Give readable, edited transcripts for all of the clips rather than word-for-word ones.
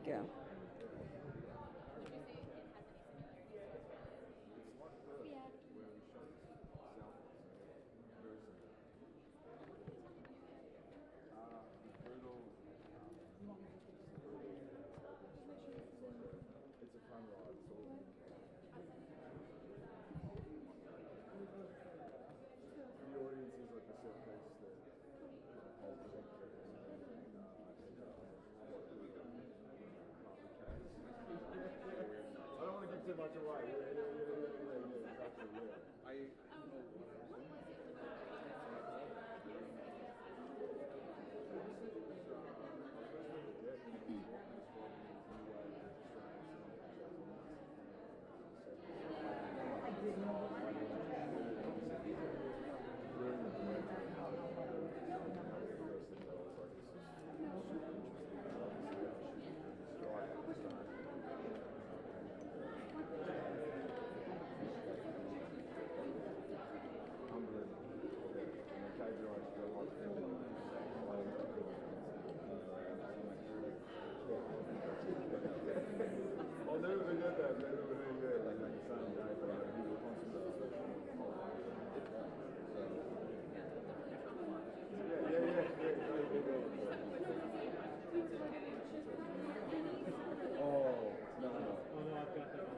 you. It's a fun ride. It's all the audience is like a set piece that holds the I don't want to give too much away. Yeah. Exactly, I'll never forget that. Like the same day, but he was constantly Oh, no. Oh, no, I've got that.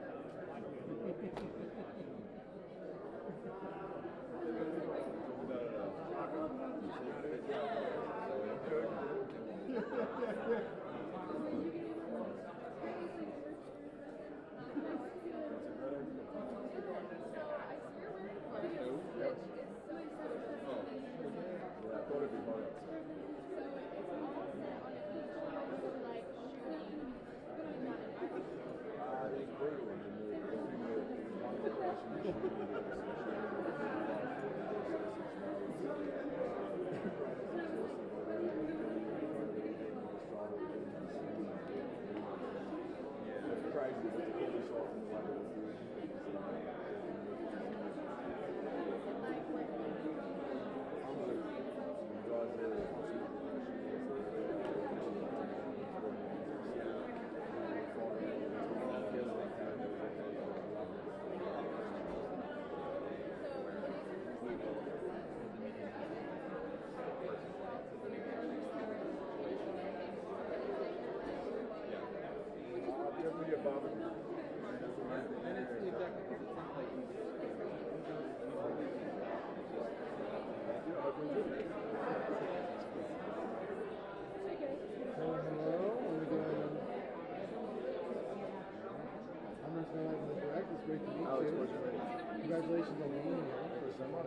Congratulations on winning here. Thank you so much.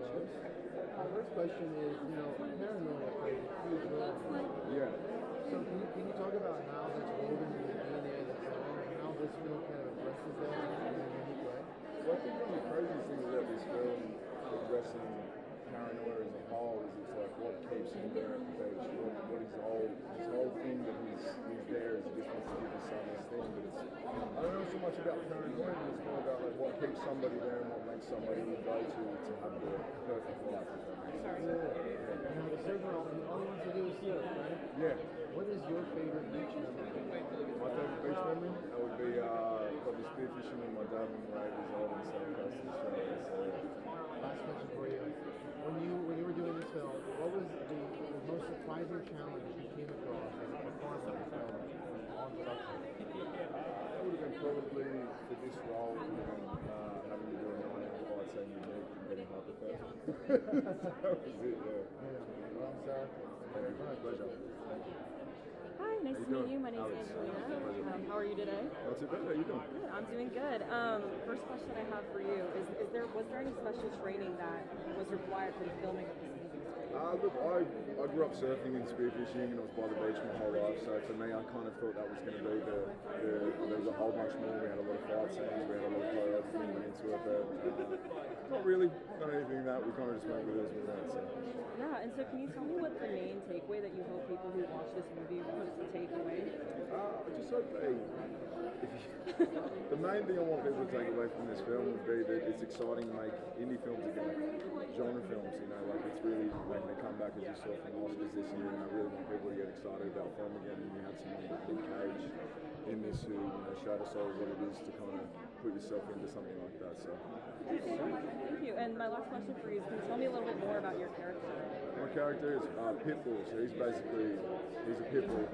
My first question is, paranoia plays a huge role. Yeah. So can you talk about how that's woven in the DNA of the film and how this film kind of addresses that in a unique way? Well, I think one of the craziest things about this film, addressing paranoia as a whole, is it's like what keeps him there at the beach. What his whole thing that he's there is he just wants to give his son this thing. But I don't know so much about paranoia, but it's more about like what keeps somebody there and what makes somebody go to have the perfect life. The surfer, all he wants to do is surf, right? Yeah. What is your favorite beach memory? My favorite beach memory? That would be probably spearfishing with my dad when we were 8 years old on the south coast of Australia. So. Last question for you. When you were doing this film, what was the most surprising challenge you came across as a performer on production? That would have been probably for this role, having to do a 9-hour fight scene with me and getting hypothermia. That was it, yeah. Well, I'm sorry. Thank you. My pleasure. Thank you. Hi, nice to meet you. My name is Angelina. How are you today? Not too bad. How are you doing? Good. I'm doing good. First question I have for you is was there any special training that was required for the filming of this movie? Look, I grew up surfing and spearfishing, and I was by the beach my whole life. So for me, I kind of thought that was going to be there was a whole bunch more. We had a lot of fight scenes, we had a lot of choreography that went into it, but not really done anything that we kind of just went with as we went. So. Yeah, and so can you tell me what the main takeaway that you hope people who watch this movie will take away? I just hope the main thing I want people to take away from this film would be that it's exciting to make indie films again, genre films. Like it's really making a comeback as you saw from the Oscars this year, and I really want people to get excited about film again. And you had someone like Nicolas Cage in show us all what it is to kind of put yourself into something like that. So. Thank you. And my last question for you is, can you tell me a little bit more about your character? My character is Pitbull, so he's a Pitbull.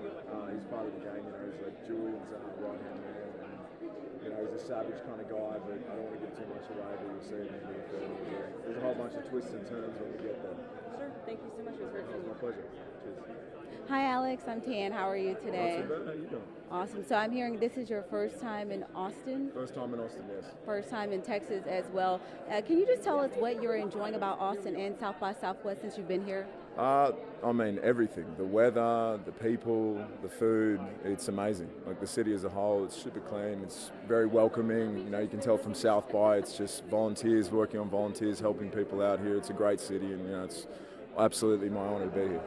He's part of the gang, he's like Julian's right-hand man. And, he's a savage kind of guy, but I don't want to give too much away, but you'll see it in the film. There's a whole bunch of twists and turns when we get there. Sure. Thank you so much. It was great to meet you. My pleasure. Cheers. Hi Alex, I'm Tan. How are you today? Not too bad. How you doing? Awesome. So I'm hearing this is your first time in Austin? First time in Austin, yes. First time in Texas as well. Can you just tell us what you're enjoying about Austin and South by Southwest since you've been here? I mean, everything. The weather, the people, the food, it's amazing. Like the city as a whole, it's super clean, it's very welcoming. You can tell from South by, it's just volunteers, working on volunteers, helping people out here. It's a great city, and it's absolutely my honor to be here.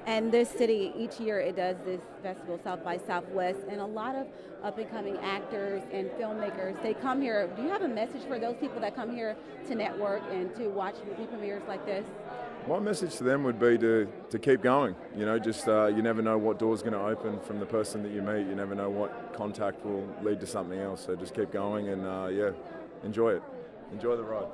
And this city, each year it does this festival, South by Southwest, and a lot of up-and-coming actors and filmmakers, they come here. Do you have a message for those people that come here to network and to watch movie premieres like this? My message to them would be to keep going. You never know what door's going to open from the person that you meet. You never know what contact will lead to something else. So just keep going and enjoy it. Enjoy the ride.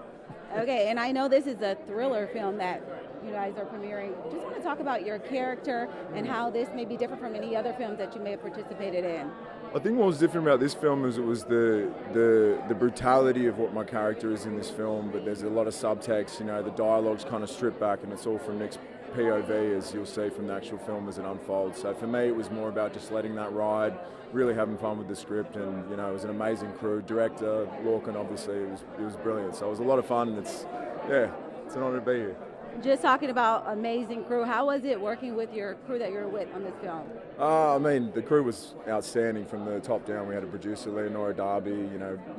Okay, and I know this is a thriller film that you guys are premiering. Just want to talk about your character and how this may be different from any other films that you may have participated in. I think what was different about this film is it was the brutality of what my character is in this film, but there's a lot of subtext. The dialogue's kind of stripped back, and it's all from Nick's POV, as you'll see from the actual film as it unfolds. So for me, it was more about just letting that ride, really having fun with the script, and it was an amazing crew. Director Lorcan, obviously, it was brilliant. So it was a lot of fun. It's an honor to be here. Just talking about amazing crew, how was it working with your crew that you're with on this film? I mean, the crew was outstanding from the top down. We had a producer, Leonora Darby,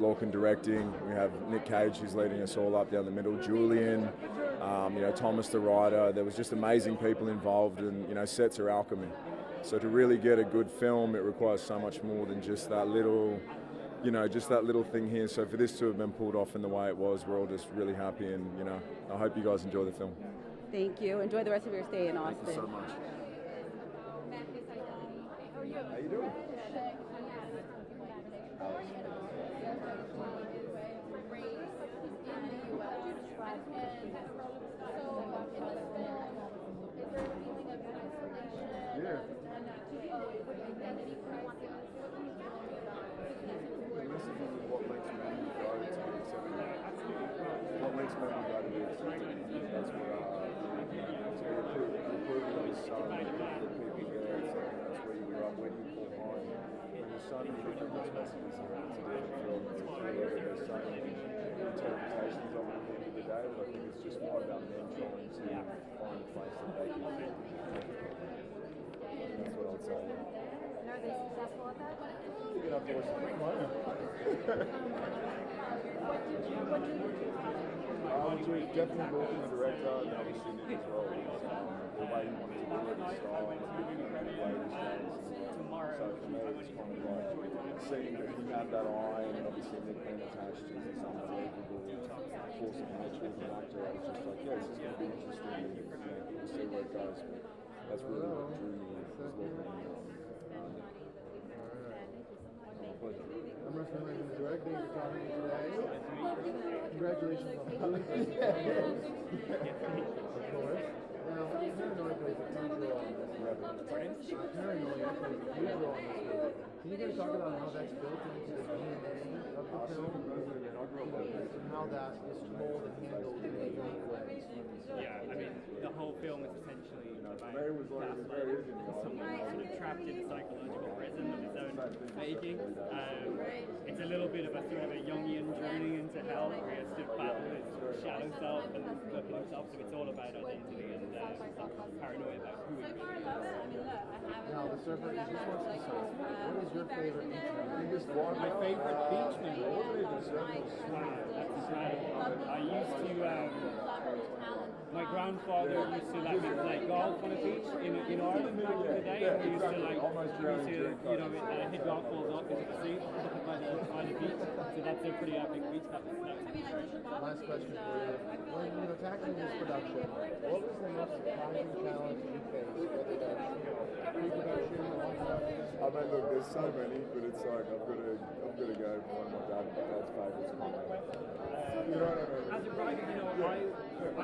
Lorcan directing. We have Nick Cage, who's leading us all up down the middle, Julian, Thomas the writer. There was just amazing people involved, and sets are alchemy. So to really get a good film, it requires so much more than just that little thing here. So for this to have been pulled off in the way it was, we're all just really happy, and I hope you guys enjoy the film. Thank you. Enjoy the rest of your stay in Austin. Thank you so much. How you doing? Yeah. What makes men go to be accepted? What makes men go to be accepted? That's what to recruit those the people there. That's where you grew up, where you call home. And there's so many different messages to do in film. There's so many interpretations of it at the end of the day, but I think it's just more about men trying to find a place that they can fit. That's what I'd say. And are they successful at that? You know, of course, definitely working the director, and obviously Nick as well. The way he wanted to do it, his style, and the way he was so for me, it's kind of like seeing him have that eye, and obviously Nick being attached to this unbelievable force of nature as an actor. I was just like, this is going to be interesting, and we'll see where it goes. But that's really what drew me was looking at Nick. I'm recommending the directing for talking today. Congratulations on the movie. Of course. Now, Paranoia plays a huge role in this movie. Paranoia plays a huge role in this movie. Can you guys talk about how that's built into the DNA of the film and how that is told and handled in a unique way? Yeah, I mean, the whole film is essentially about someone sort of trapped in a psychological prison of his own making. It's a little bit of a sort of a Jungian journey into hell, where he has to battle his shadow self and look at himself. So it's all about identity and paranoia about who he really is. Now, the surfer is just wants to say, what is your favorite beach memory? My favorite beach memory? Wow, that's incredible. I used to, my grandfather used to let me play golf on a beach in Ireland back in the day, and we used to hit golf balls up into the sea by the beach. So that's a pretty epic beach. Last question for you. When tackling this production, what was the most surprising challenge you faced, whether that's pre-production or on production? I mean, look, there's so many, but it's like I've got to go for one of my dad's favourites. You know what I mean? As a writer, you know, I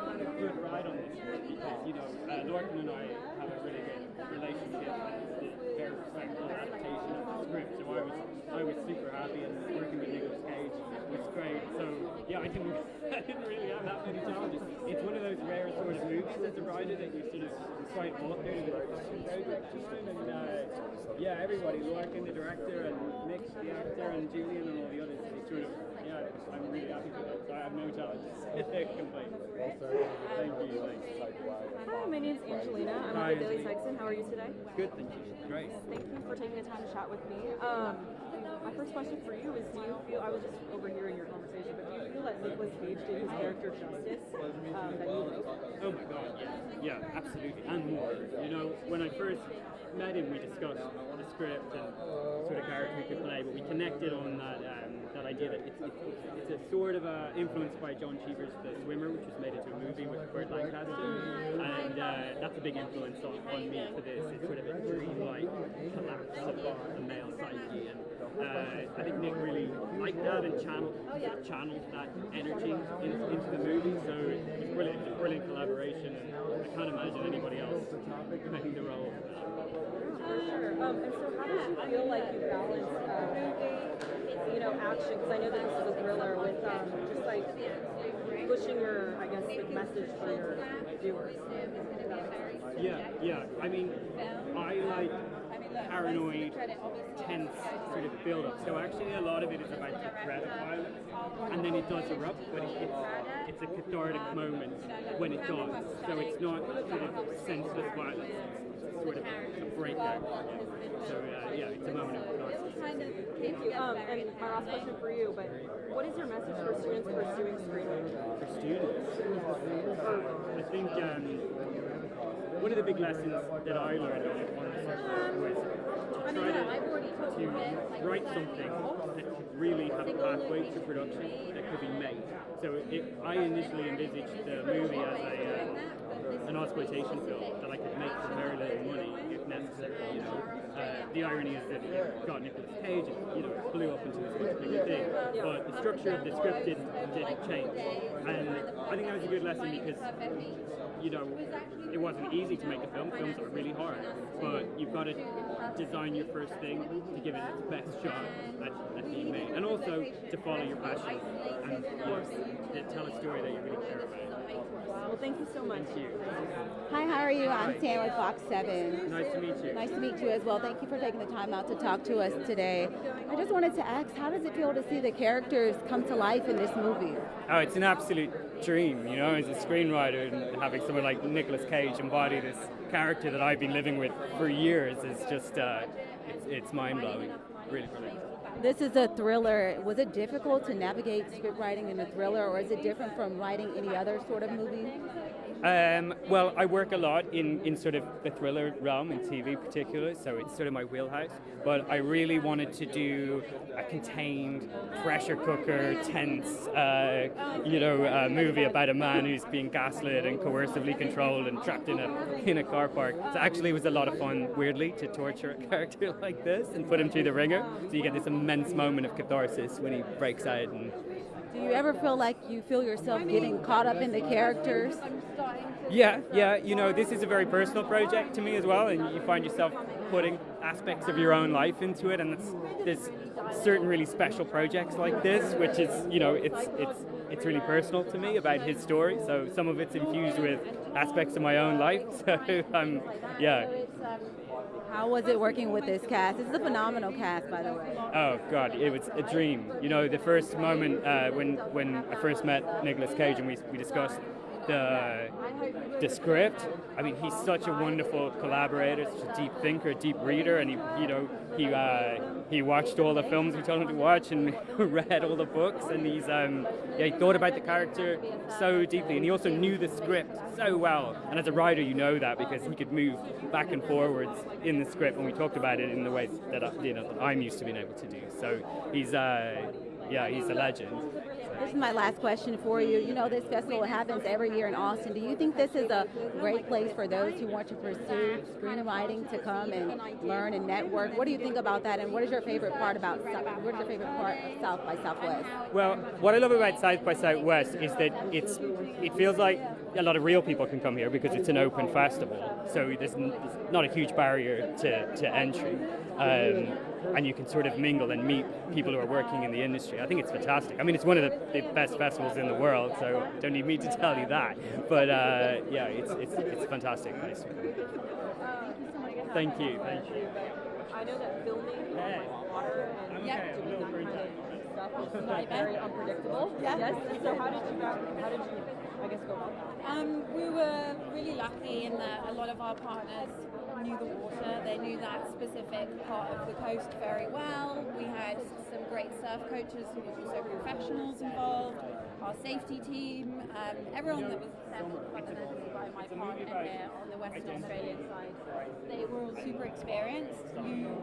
had a good ride on this one because, you know, Lorcan and I have a really good relationship and it's a very respectful adaptation of the script. So I was super happy, and working with Nicolas Cage was great. So yeah, I didn't really have that many challenges. It's one of those rare sort of movies as a writer that you sort of quite authored with a passion project at the time. And yeah, everybody, Lorcan, the director, and Nick, the actor, and Julian, and all the others, it's sort of, yeah, I'm really happy with it. So I have no challenges. Complaints. Thank you. Hi, my name's Angelina. I'm Hi, with the Daily Texan. How are you today? Good, thank you. Great. Thank you for taking the time to chat with me. My first question for you is, do you feel, I was just overhearing your conversation, but do you feel that Nicolas Cage did his character justice that you wrote? Oh my god, yeah, absolutely, and more. You know, when I first met him, we discussed the script and sort of character he could play, but we connected on that that idea that it's a sort of influenced by John Cheever's The Swimmer, which was made into a movie with Burt Lancaster, and that's a big influence on me for this. It's sort of a dream-like collapse of the male psyche, and I think Nick really liked that and channeled that energy into the movie, so it's brilliant. It's a brilliant collaboration, and I can't imagine anybody else playing the role. For sure. And so how did you feel like you balanced, action? Because I know that this is a thriller with just like pushing your, I guess, like message for your viewers. Yeah. I mean, I like paranoid, tense sort of build-up. So actually, a lot of it is about the threat of violence, and then it does erupt, but it's a cathartic moment when it does. So it's not sort of senseless violence. It's sort of a breakdown. So it's a moment of catharsis. Thank you. And my last question for you, but what is your message for students pursuing screenwriting? For students, I think one of the big lessons that I learned on this was to try to write something that could really have a pathway to production that could be made. So I initially envisaged the movie as an exploitation film that I could make for very little money if necessary. You know, the irony is that it got Nicolas Cage, and it blew up into this much bigger thing. But the structure of the script didn't change, and I think that was a good lesson because it wasn't easy to make a film. Films are really hard, but you've got to design your first thing to give it its best shot at being made, and also to follow your passion and to tell a story that you really care about. Well, thank you so much. Thank you. Hi, how are you? I'm Sam with Fox 7. Nice to meet you. Nice to meet you as well. Thank you for taking the time out to talk to us today. I just wanted to ask, how does it feel to see the characters come to life in this movie? Oh, it's an absolute dream, as a screenwriter, and having someone like Nicolas Cage embody this character that I've been living with for years is just, it's mind-blowing. Really brilliant. This is a thriller. Was it difficult to navigate script writing in a thriller, or is it different from writing any other sort of movie? Well, I work a lot in sort of the thriller realm, in TV particularly, so it's sort of my wheelhouse. But I really wanted to do a contained, pressure cooker, tense, movie about a man who's being gaslit and coercively controlled and trapped in a car park. So actually it was a lot of fun, weirdly, to torture a character like this and put him through the ringer. So you get this immense moment of catharsis when he breaks out. And do you ever feel like you feel yourself getting caught up in the characters? Yeah. This is a very personal project to me as well, and you find yourself putting aspects of your own life into it, and there's certain really special projects like this, which is, it's really personal to me about his story. So some of it's infused with aspects of my own life. So How was it working with this cast? This is a phenomenal cast, by the way. Oh God, it was a dream. The first moment when I first met Nicolas Cage and we discussed the script. I mean, he's such a wonderful collaborator, such a deep thinker, deep reader, and he watched all the films we told him to watch and read all the books, and he thought about the character so deeply, and he also knew the script so well. And as a writer, you know that because he could move back and forwards in the script, and we talked about it in the ways that I'm used to being able to do. So yeah, he's a legend. This is my last question for you. You know, this festival happens every year in Austin. Do you think this is a great place for those who want to pursue screenwriting to come and learn and network? What do you think about that, and what is your favorite part of South by Southwest? Well, what I love about South by Southwest is that it feels like a lot of real people can come here because it's an open festival, so there's not a huge barrier to entry, and you can sort of mingle and meet people who are working in the industry. I think it's fantastic. I mean, it's one of the best festivals in the world, so don't need me to tell you that. But yeah, it's a fantastic place. Thank you. I know that filming on water and doing that kind of stuff is very unpredictable. Yes. So how did you, I guess, go about that? We were really lucky in that a lot of our partners knew the water. They knew that specific part of the coast very well. We had some great surf coaches who were also professionals involved. Our safety team, everyone that was assembled fundamentally by my partner here on the Western Australian side, they were all super experienced. You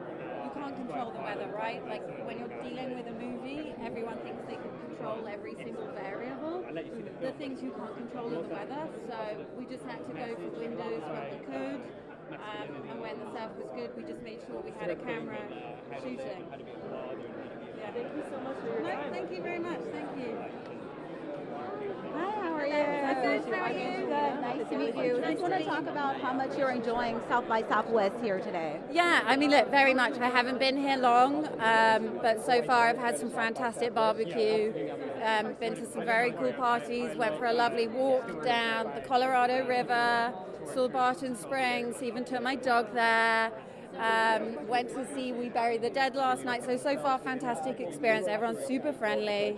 can't control the weather, right? Like when you're dealing with a movie, everyone thinks they can control every single variable. The things you can't control are the weather, so we just had to go for windows when we could. And when the surf was good, we just made sure we had a camera shooting. Yeah, thank you so much for your time. Thank you very much. Thank you. Hi, how are you? Good, how are you? Good, nice to meet you. I just want to talk about how much you're enjoying South by Southwest here today. Yeah, I mean, look, very much. I haven't been here long, but so far I've had some fantastic barbecue, been to some very cool parties, went for a lovely walk down the Colorado River, saw Barton Springs, even took my dog there. Went to see We Bury the Dead last night, so far fantastic experience. Everyone's super friendly.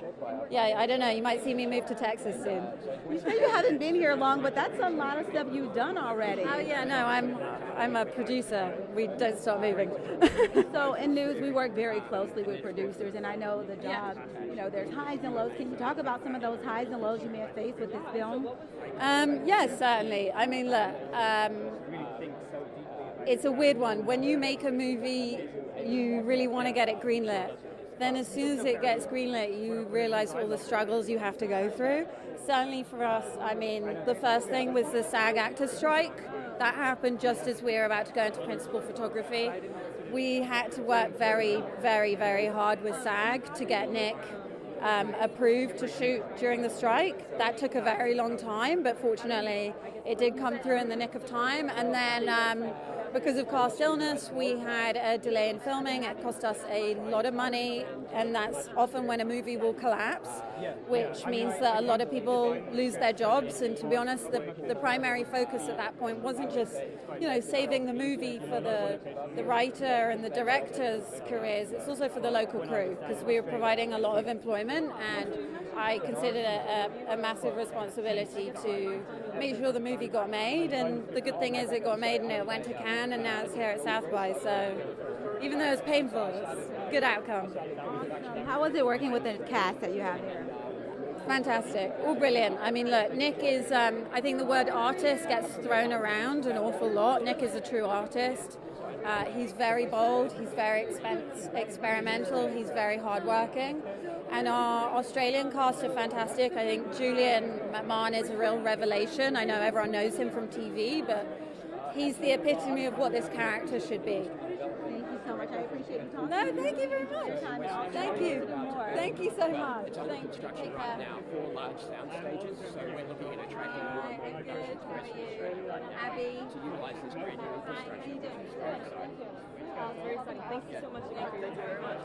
Yeah, I don't know, you might see me move to Texas soon. You say you haven't been here long, but that's a lot of stuff you've done already. Oh yeah, no, I'm a producer. We don't stop moving. So in news, we work very closely with producers, and I know the job, you know, there's highs and lows. Can you talk about some of those highs and lows you may have faced with this film? Yes, certainly. I mean, look, it's a weird one. When you make a movie, you really want to get it greenlit. Then as soon as it gets greenlit, you realize all the struggles you have to go through. Certainly for us, I mean, the first thing was the SAG actors strike. That happened just as we were about to go into principal photography. We had to work very, very, very hard with SAG to get Nick approved to shoot during the strike. That took a very long time, but fortunately it did come through in the nick of time. And then because of cast illness, we had a delay in filming. It cost us a lot of money, and that's often when a movie will collapse, which means that a lot of people lose their jobs. And to be honest, the primary focus at that point wasn't just, you know, saving the movie for the writer and the director's careers. It's also for the local crew, because we were providing a lot of employment, and I considered it a massive responsibility to make sure the movie got made. And the good thing is it got made and it went to Cannes, and now it's here at South by. So even though it's painful, it's a good outcome. Awesome. How was it working with the cast that you have here? Fantastic. All brilliant. I mean, look, Nick is, I think the word artist gets thrown around an awful lot. Nick is a true artist. He's very bold, he's very experimental, he's very hardworking. And our Australian cast are fantastic. I think Julian McMahon is a real revelation. I know everyone knows him from TV, but he's the epitome of what this character should be. Thank you so much. I appreciate you talking. No, thank you very much. Thank you. Thank you so much. Thank you. Construction right now for large sound stages, so we're looking at attracting more and more production Abby. to utilize this great new infrastructure. Very exciting. Thank you so much again for your time.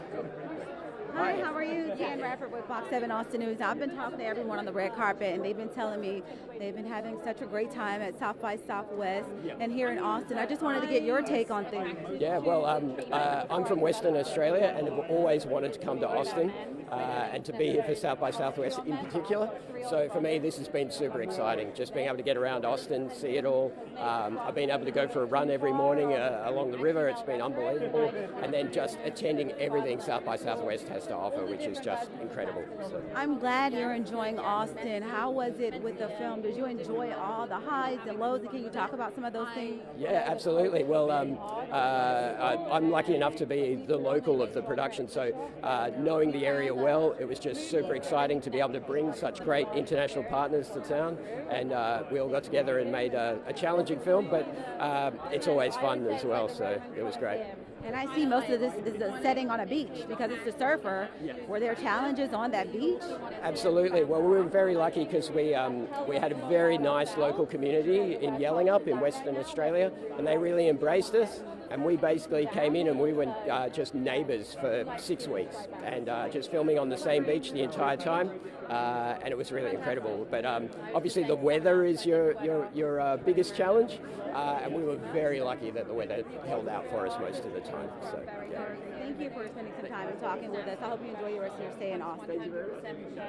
Hi, how are you? Dan Radford with Fox 7 Austin News. I've been talking to everyone on the red carpet, and they've been telling me they've been having such a great time at South by Southwest and here in Austin. I just wanted to get your take on things. Yeah, well, I'm from Western Australia and have always wanted to come to Austin and to be here for South by Southwest in particular. So for me, this has been super exciting, just being able to get around Austin, see it all. I've been able to go for a run every morning along the river. It's been unbelievable. And then just attending everything South by Southwest has to offer, which is just incredible. So. I'm glad you're enjoying Austin. How was it with the film? Did you enjoy all the highs and lows? And can you talk about some of those things? Yeah, absolutely. Well, I'm lucky enough to be the local of the production, so knowing the area well, it was just super exciting to be able to bring such great international partners to town, and we all got together and made a challenging film, but it's always fun as well, so it was great. And I see most of this is a setting on a beach because it's the surfer. Yeah. Were there challenges on that beach? Absolutely. Well, we were very lucky because we had a very nice local community in Yellingup in Western Australia, and they really embraced us. And we basically came in and we were just neighbours for 6 weeks and just filming on the same beach the entire time. And it was really incredible. But obviously the weather is your biggest challenge. And we were very lucky that the weather held out for us most of the time. So, yeah. Thank you for spending some time and talking with us. I hope you enjoy your rest of your stay in Austin. Thank you very much. It makes me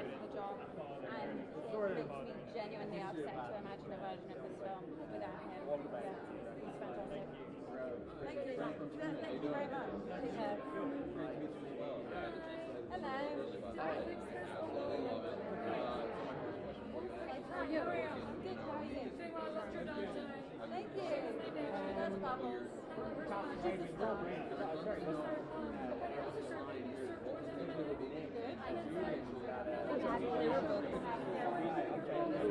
genuinely upset to imagine a version of this film without him. Yeah, he's fantastic. Thank you. Thank you very much. Take care. Hello. How are you? Good, how are you? Thank you. That's Bubbles.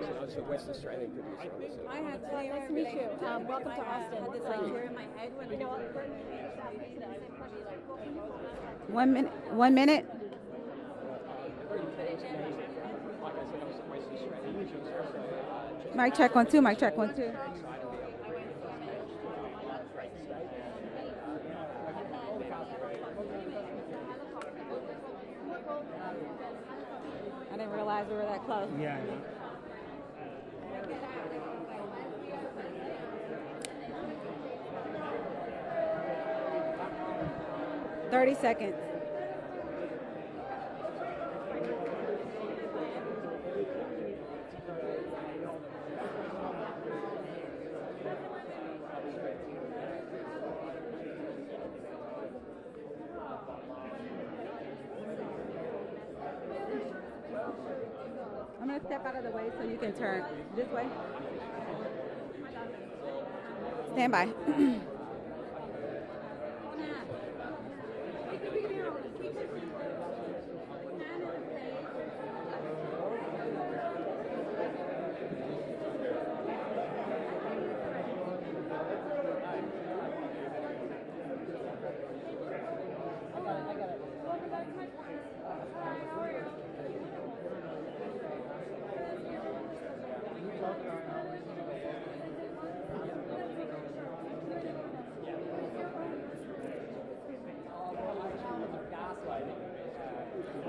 I was a West Australian producer. I had nice to meet you. Welcome to Austin. I had this idea in my head when you know what? 1 minute. 1 minute. Mic check 1 2. Mic check 1 2. I didn't realize we were that close. Yeah. 30 seconds. I'm going to step out of the way so you can turn this way. Stand by.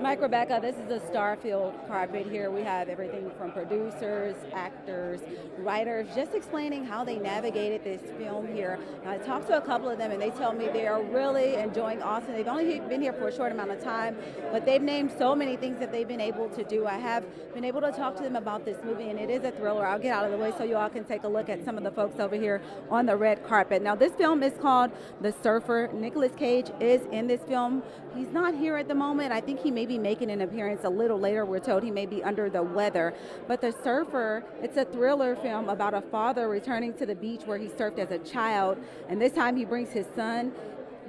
Mike, Rebecca, this is a star-filled carpet here. We have everything from producers, actors, writers, just explaining how they navigated this film here. I talked to a couple of them and they tell me they are really enjoying Austin. They've only been here for a short amount of time, but they've named so many things that they've been able to do. I have been able to talk to them about this movie, and it is a thriller. I'll get out of the way so you all can take a look at some of the folks over here on the red carpet. Now, this film is called The Surfer. Nicolas Cage is in this film. He's not here at the moment. I think he may be making an appearance a little later. We're told he may be under the weather. But The Surfer, it's a thriller film about a father returning to the beach where he surfed as a child, and this time he brings his son.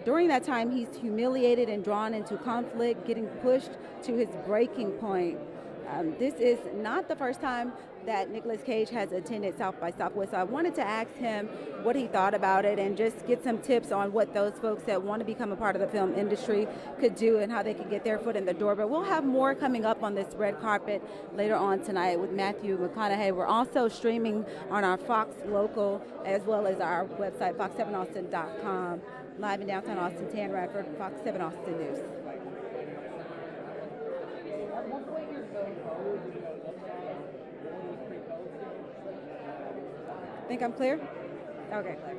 During that time, he's humiliated and drawn into conflict, getting pushed to his breaking point. This is not the first time that Nicolas Cage has attended South by Southwest, so I wanted to ask him what he thought about it and just get some tips on what those folks that want to become a part of the film industry could do and how they could get their foot in the door. But we'll have more coming up on this red carpet later on tonight with Matthew McConaughey. We're also streaming on our Fox Local as well as our website, fox7austin.com. Live in downtown Austin, Tan Radford, Fox 7 Austin News. Think I'm clear? Okay, clear.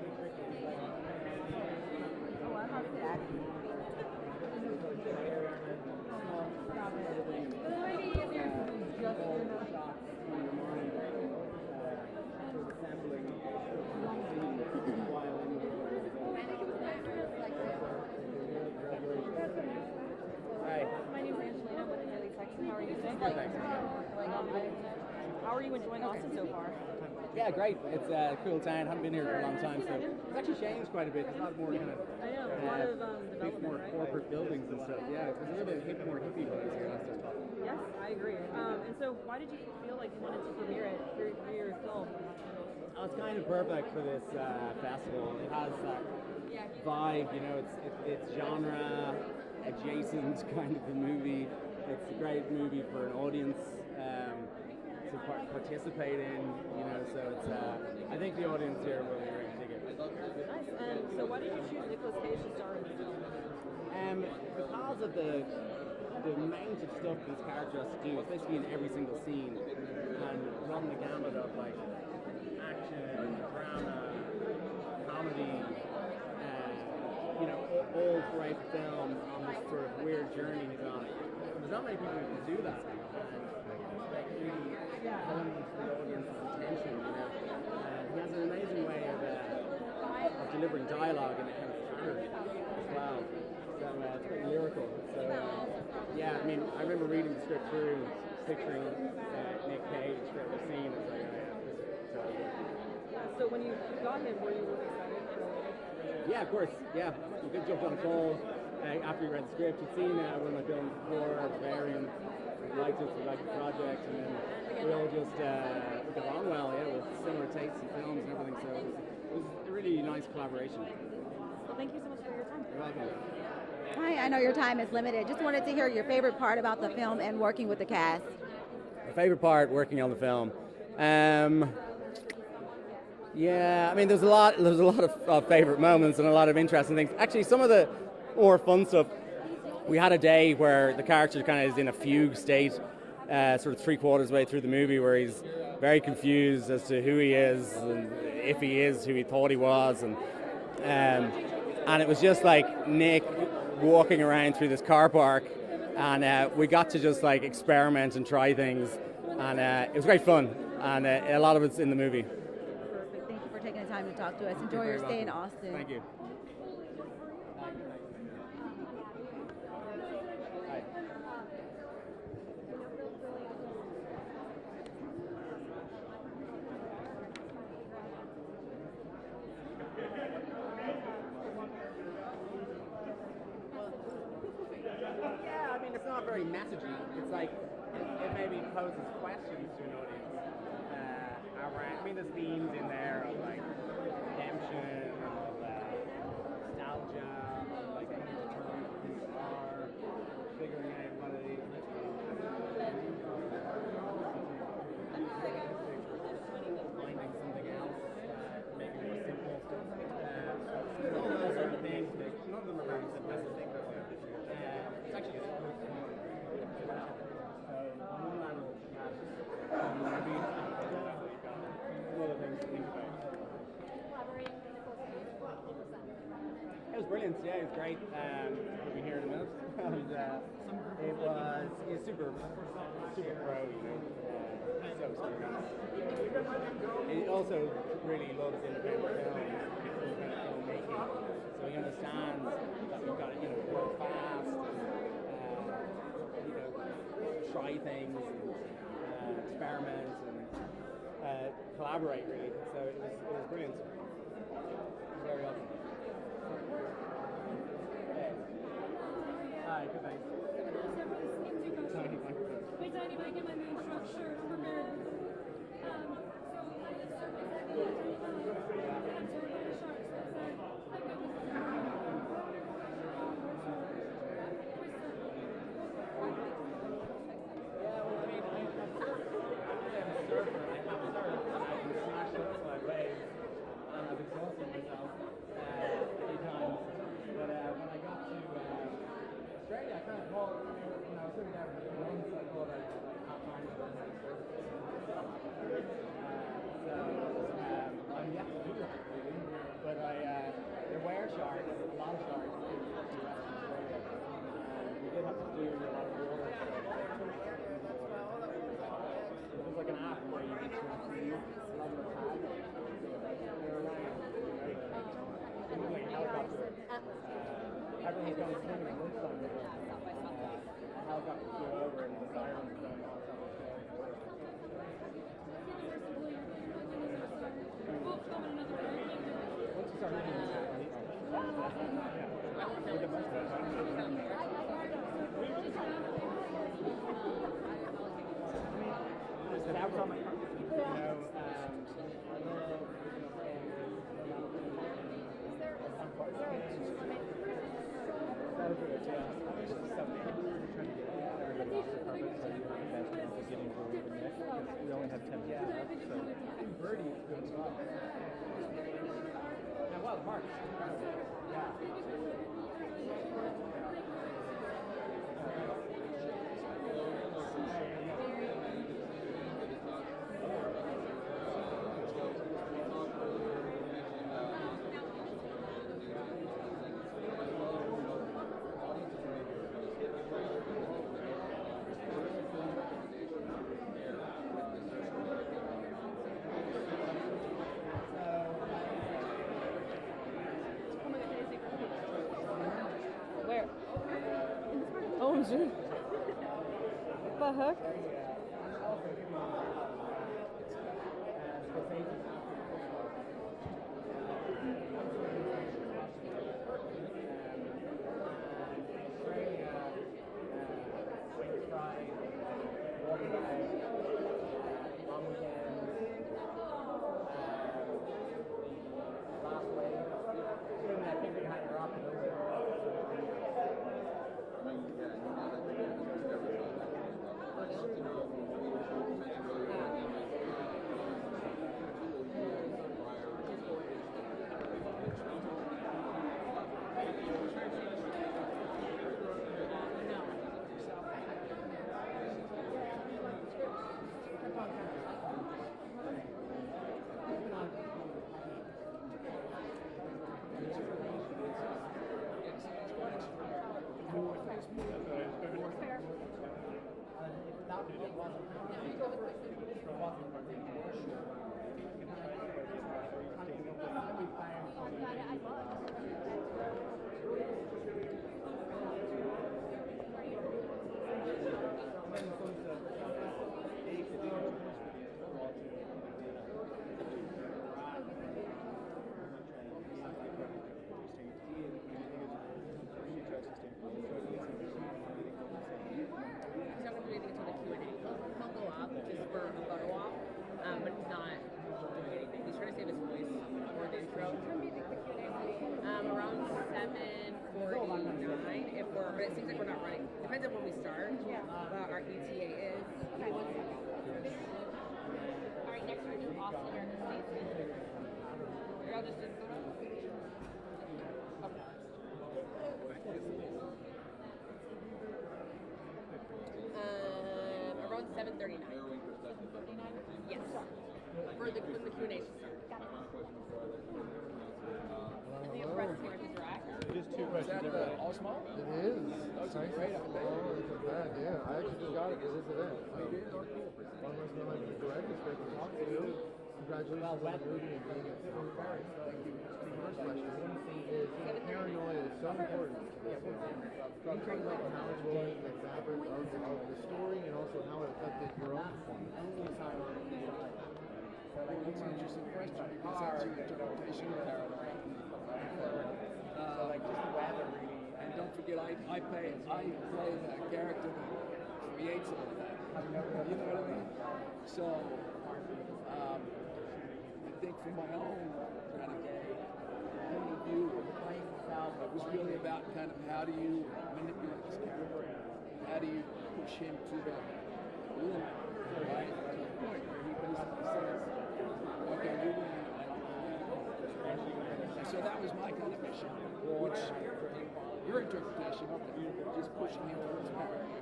My name is How are you enjoying Austin so far? Yeah, great. It's a cool town. I haven't been here for a long time, so it's actually changed quite a bit. There's a lot more kind of big, more corporate buildings and stuff. Yeah, there's a little bit more hippie vibes here last time. Yes, I agree. And so, why did you feel like you wanted to premiere it, your film? Oh, it's kind of perfect for this festival. It has that vibe, you know. It's genre adjacent kind of a movie. It's a great movie for an audience to participate in, you know. So it's I think the audience here will really dig it. Nice. And so, why did you choose Nicolas Cage to star in the film? Because of the amount of stuff this character has to do, especially in every single scene, and running the gamut of like action, drama, comedy, you know, all throughout the film on this sort of weird journey he's on. There's not many people who can do that, and like really hold the audience's attention, you know. He has an amazing way of delivering dialogue in a kind of pattern as well. So it's very lyrical. So yeah, I mean, I remember reading the script through, picturing Nick Cage for every scene. It's like, oh, yeah, this is totally good. So when you got him, were you excited? Yeah, of course. Yeah, we did jump on a call after we read the script. We'd seen one of my films before, Bavarian. We liked it, we liked the project, and then we all just got on well, yeah, with similar tastes in films and everything. So it was a really nice collaboration. Well, thank you so much for your time. You're welcome. Hi, I know your time is limited. Just wanted to hear your favorite part about the film and working with the cast. My favorite part working on the film. Yeah, I mean, there's a lot of favorite moments and a lot of interesting things. Actually, some of the more fun stuff. We had a day where the character kind of is in a fugue state, sort of 3/4 way through the movie, where he's very confused as to who he is and if he is who he thought he was, and it was just like Nick walking around through this car park, and we got to just like experiment and try things, and it was great fun, and a lot of it's in the movie. Perfect. Thank you for taking the time to talk to us. Enjoy your stay in Austin. Thank you. Yeah, I mean, it's not very messagey. It's like, it maybe poses questions to an audience around, I mean, there's themes in there of like redemption, of nostalgia, of like kind of returning to who you are, figuring out what it is that you finding something else, making it more simple. All those sort of things, none of them are very simplistic. It's actually a good thing. It was brilliant, yeah, it was great. We'll be here in a minute. And, it was super pro, you know. So he also really loves independent film, independent filmmaking. So he understands that we've got to, you know, work fast and, you know, try things and experiment and collaborate, really. So it was brilliant. Very awesome. Hi, good thanks. Tiny microphone. My tiny mic and my main structure, I'm prepared. But there were sharks, a lot of sharks. We did have to do a lot of water. It was like an app where you could sort of see a lot of the tags. They're around. It was like a helicopter. Everyone's going swimming at lunchtime. A helicopter flew over and the sirens going off. We only have 10 minutes left, so Birdie is good as well. Yeah, well, Mark. Yeah. Where? Oh, gee. What the heck? But it seems like we're not running. Depends on when we start. Our ETA is. Okay. All right, next we're just Austin or Stacey. Y'all just did photo? Okay. Around 7:39. Yes. For the Q&A should start. And the press here is direct. Just two questions. Is that Osmo? It is. That's nice. great. Oh, it's a bad, yeah. I actually just got it for this event. So, one must know like the director's great to talk to you. Congratulations on the movie and being at Screenwriter. The first question is, paranoia is so important. Can you talk about how it changed the fabric of the story and also how it affected your own performance? That's an interesting question because that's your interpretation of paranoia. And don't forget, I play the character that creates all of that. You know what I mean? So, I think from my own kind of point of view, it was really about kind of how do you manipulate this character? How do you push him to the limit, right? To the point where he basically says, okay, you win. So that was my kind of mission, which your interpretation of it, just pushing him towards paranoia.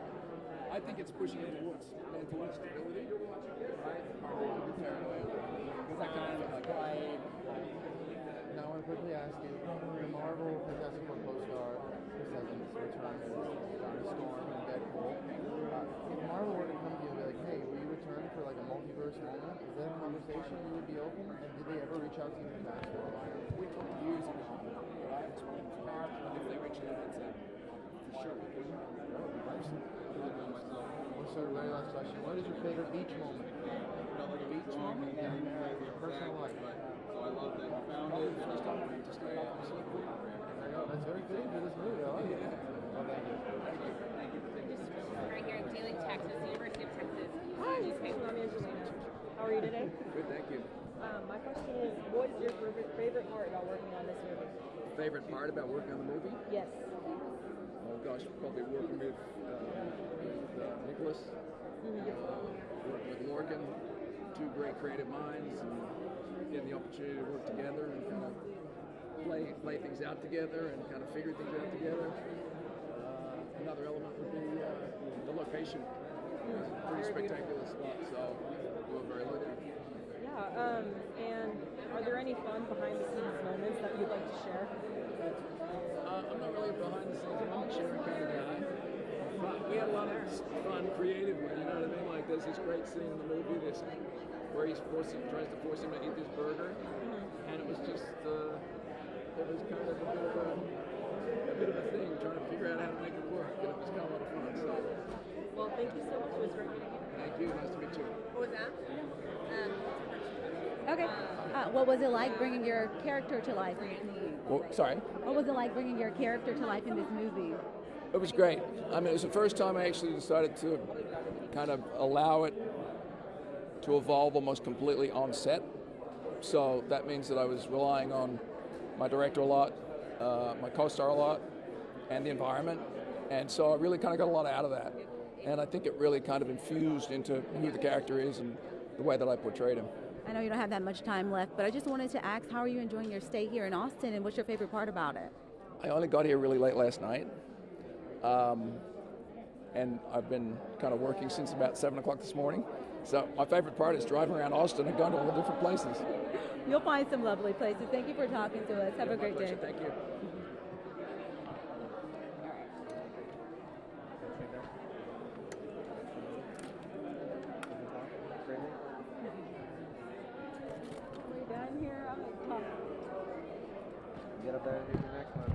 I think it's pushing him towards mental instability, right? Paranoia. Because I kind of like, now I want to quickly ask you, the Marvel Fantastic Four co-star, Chris Evans, return as Johnny Storm and Deadpool. If Marvel were to come to you and be like, hey, will you return for like a multiverse moment? Is that a conversation you would be open? And did they ever reach out to you from that? we talked years ago, right? If they reached out, I'd say, for sure. So, very last question. What is your favorite beach moment? Beach moment? Yeah, your personal life. That's very fitting for this movie. I like it. Oh, thank you. Right here in Daly, Texas, University of Texas. Hi, I'm Angelina. How are you today? Good, thank you. My question is, what is your favorite part about working on this movie? Favorite part about working on the movie? Yes. gosh, probably working with Nicolas, working with Lorcan, two great creative minds, and getting the opportunity to work together and kind of play things out together and kind of figure things out together. Another element would be the location. It's a pretty spectacular spot, so we're very lucky. Yeah, and are there any fun behind the scenes moments that you'd like to share? I'm not really a behind the scenes moment sharing kind of guy. But we had a lot of fun creatively, you know what I mean? Like there's this great scene in the movie where he tries to force him to eat this burger, and it was just it was kind of a bit of a thing trying to figure out how to make it work, and it was kind of a lot of fun. So, well, thank you so much. It was great meeting you. Thank you. Nice to meet you. What was that? Okay. What was it like bringing your character to life in this movie? Well, sorry? What was it like bringing your character to life in this movie? It was great. I mean, it was the first time I actually decided to kind of allow it to evolve almost completely on set. So that means that I was relying on my director a lot, my co-star a lot, and the environment. And so I really kind of got a lot out of that. And I think it really kind of infused into who the character is and the way that I portrayed him. I know you don't have that much time left, but I just wanted to ask, how are you enjoying your stay here in Austin, and what's your favorite part about it? I only got here really late last night. And I've been kind of working since about 7 o'clock this morning. So my favorite part is driving around Austin and going to all the different places. You'll find some lovely places. Thank you for talking to us. Have a great day. Thank you. We're done here. I'm going to talk. Get up there and do the next one.